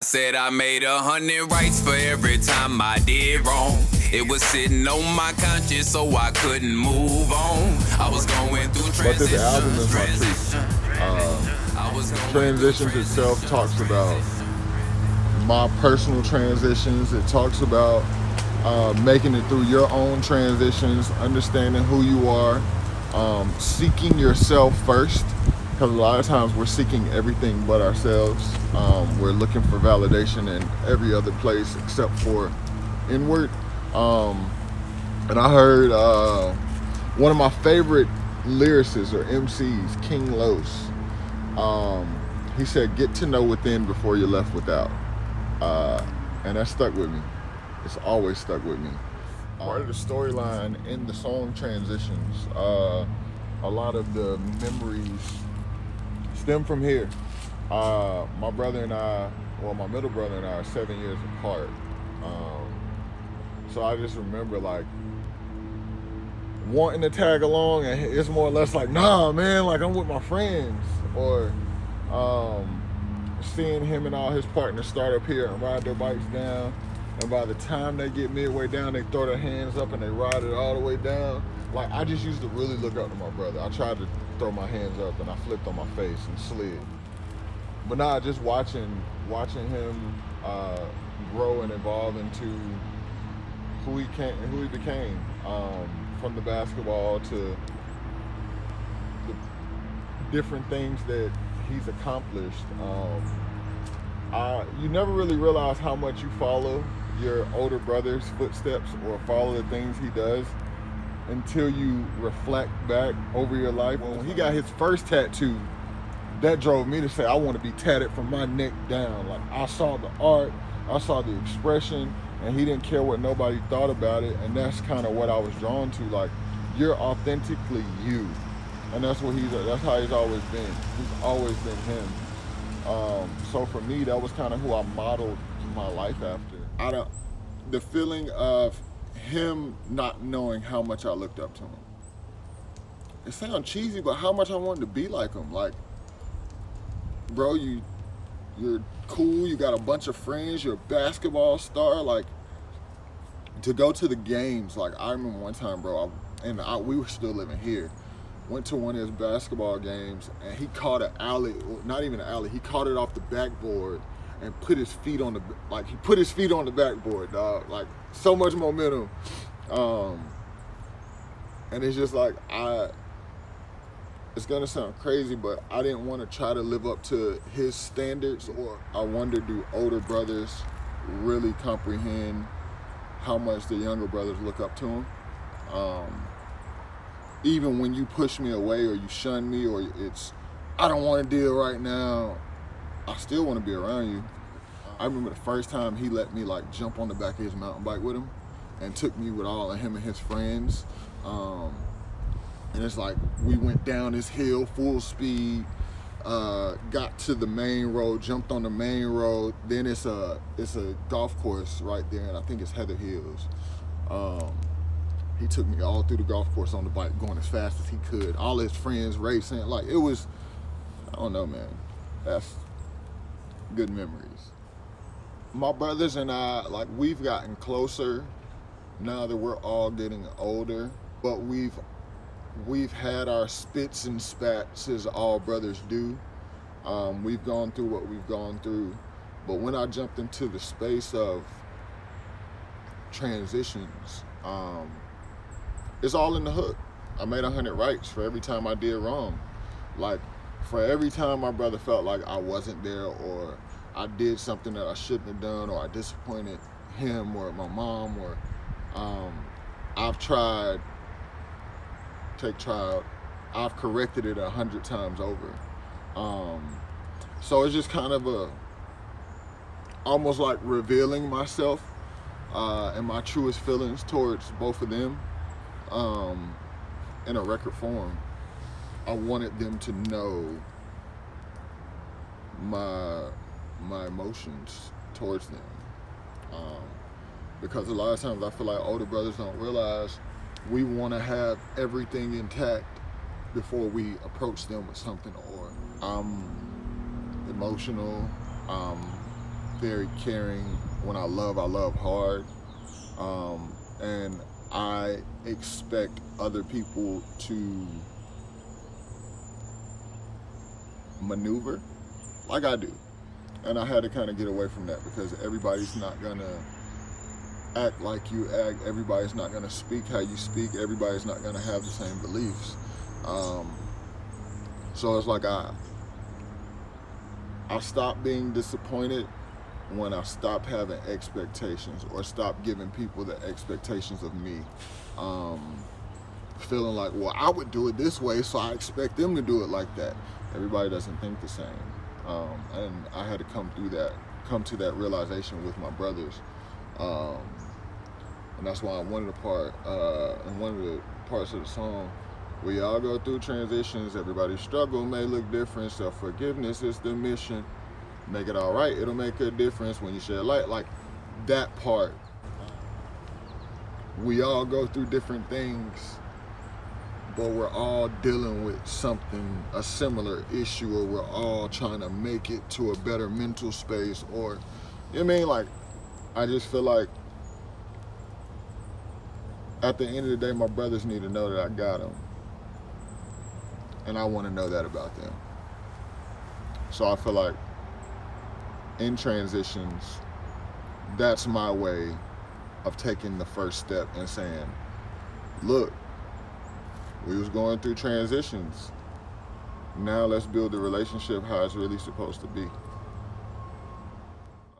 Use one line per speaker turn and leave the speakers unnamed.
said I made 100 rights for every time I did wrong. It was sitting on my conscience, so I couldn't move on. I was going through transitions.
But this album is my truth. Transitions itself talks about my personal transitions. It talks about making it through your own transitions, understanding who you are, seeking yourself first, because a lot of times we're seeking everything but ourselves. We're looking for validation in every other place except for inward. And I heard one of my favorite lyricists or MCs, King Los, he said, get to know within before you're left without. And that stuck with me. It's always stuck with me. Part of the storyline in the song transitions, a lot of the memories stem from here. My brother and I, well, my middle brother and I are 7 years apart. So I just remember like wanting to tag along, and it's more or less like, nah, man, like I'm with my friends. Or seeing him and all his partners start up here and ride their bikes down, and by the time they get midway down, they throw their hands up and they ride it all the way down. Like, I just used to really look up to my brother. I tried to throw my hands up and I flipped on my face and slid. But nah, just watching him grow and evolve into who he became, from the basketball to the different things that he's accomplished. You never really realize how much you follow your older brother's footsteps or follow the things he does until you reflect back over your life. When he got his first tattoo, that drove me to say, I want to be tatted from my neck down. Like, I saw the art, I saw the expression, and he didn't care what nobody thought about it. And that's kind of what I was drawn to. Like, you're authentically you. And that's how he's always been. He's always been him. So for me, that was kind of who I modeled my life after. The feeling of him not knowing how much I looked up to him. It sounds cheesy, but how much I wanted to be like him. Like, bro, you're cool, you got a bunch of friends, you're a basketball star. Like, to go to the games, like, I remember one time, bro, we were still living here. Went to one of his basketball games, and he caught an alley, not even an alley, he caught it off the backboard and put his feet on the backboard, dog. Like, so much momentum. And it's just like, it's gonna sound crazy, but I didn't want to try to live up to his standards. Or I wonder, do older brothers really comprehend how much the younger brothers look up to him? Even when you push me away or you shun me, or I don't want to deal right now, I still want to be around you. I remember the first time he let me like jump on the back of his mountain bike with him and took me with all of him and his friends. And it's like, we went down this hill full speed, got to the main road, jumped on the main road. Then it's a golf course right there, and I think it's Heather Hills. He took me all through the golf course on the bike, going as fast as he could. All his friends racing. Like, it was, I don't know, man. That's good memories. My brothers and I, like, we've gotten closer now that we're all getting older. But we've had our spits and spats, as all brothers do. We've gone through what we've gone through. But when I jumped into the space of transitions, it's all in the hook. I made 100 rights for every time I did wrong. Like, for every time my brother felt like I wasn't there, or I did something that I shouldn't have done, or I disappointed him or my mom, or I've tried, I've corrected it 100 times over. So it's just kind of almost like revealing myself and my truest feelings towards both of them. In a record form. I wanted them to know my emotions towards them, because a lot of times I feel like older brothers don't realize we want to have everything intact before we approach them with something. Or I'm emotional, I'm very caring. When I love hard. And I expect other people to maneuver like I do. And I had to kind of get away from that because everybody's not gonna act like you act. Everybody's not gonna speak how you speak. Everybody's not gonna have the same beliefs. So it's like I stopped being disappointed when I stopped having expectations or stopped giving people the expectations of me. Feeling like, well, I would do it this way, so I expect them to do it like that. Everybody doesn't think the same. And I had to come to that realization with my brothers. And that's why in one of the parts of the song, we all go through transitions, everybody's struggle may look different, self-forgiveness is the mission. Make it all right, it'll make a difference when you shed light. Like that part, we all go through different things, but we're all dealing with something, a similar issue, or we're all trying to make it to a better mental space, or, you know what I mean? Like, I just feel like at the end of the day, my brothers need to know that I got them. And I want to know that about them. So I feel like in transitions, that's my way of taking the first step and saying, look, we was going through transitions. Now let's build the relationship how it's really supposed to be.